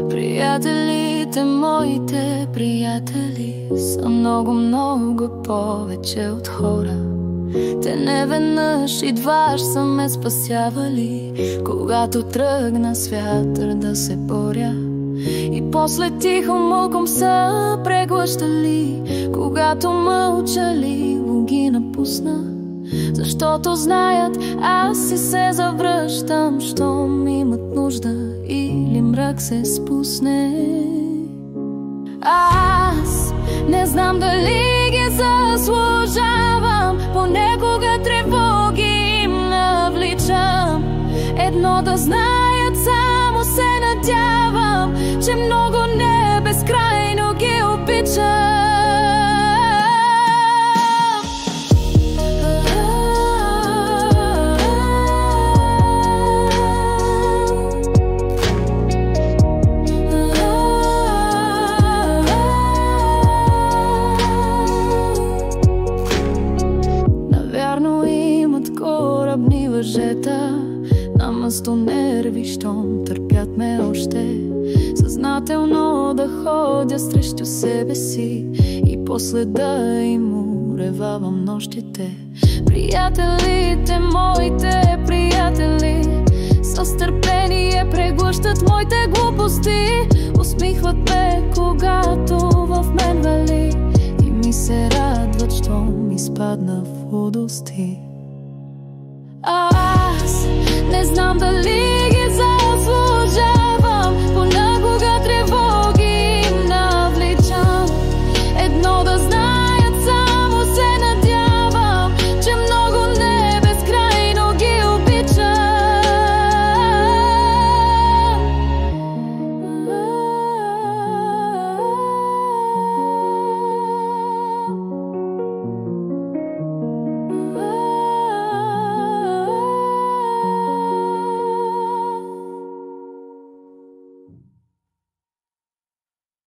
Приятелите, моите приятели са много, много повече от хора. Те не веднъж и дваж са ме спасявали, когато тръгна с вятър да се боря. И после тихо мълком са преглъщали, когато мълчаливо ги напусна. Защото знаят, аз си се завръщам, щом имат нужда или мрак се спусне. Аз не знам дали ги заслужавам, понекога тревоги им навличам. Едно да знаят, само се надявам, че много не безкрайно ги обичам. Наместо нерви, щом търпят ме още, съзнателно да ходя срещу себе си и после да им уревавам нощите. Приятелите, моите приятели, с търпение преглъщат моите глупости. Усмихват ме, когато в мен вали, и ми се радват, щом изпадна в лудости. Аз не знам дали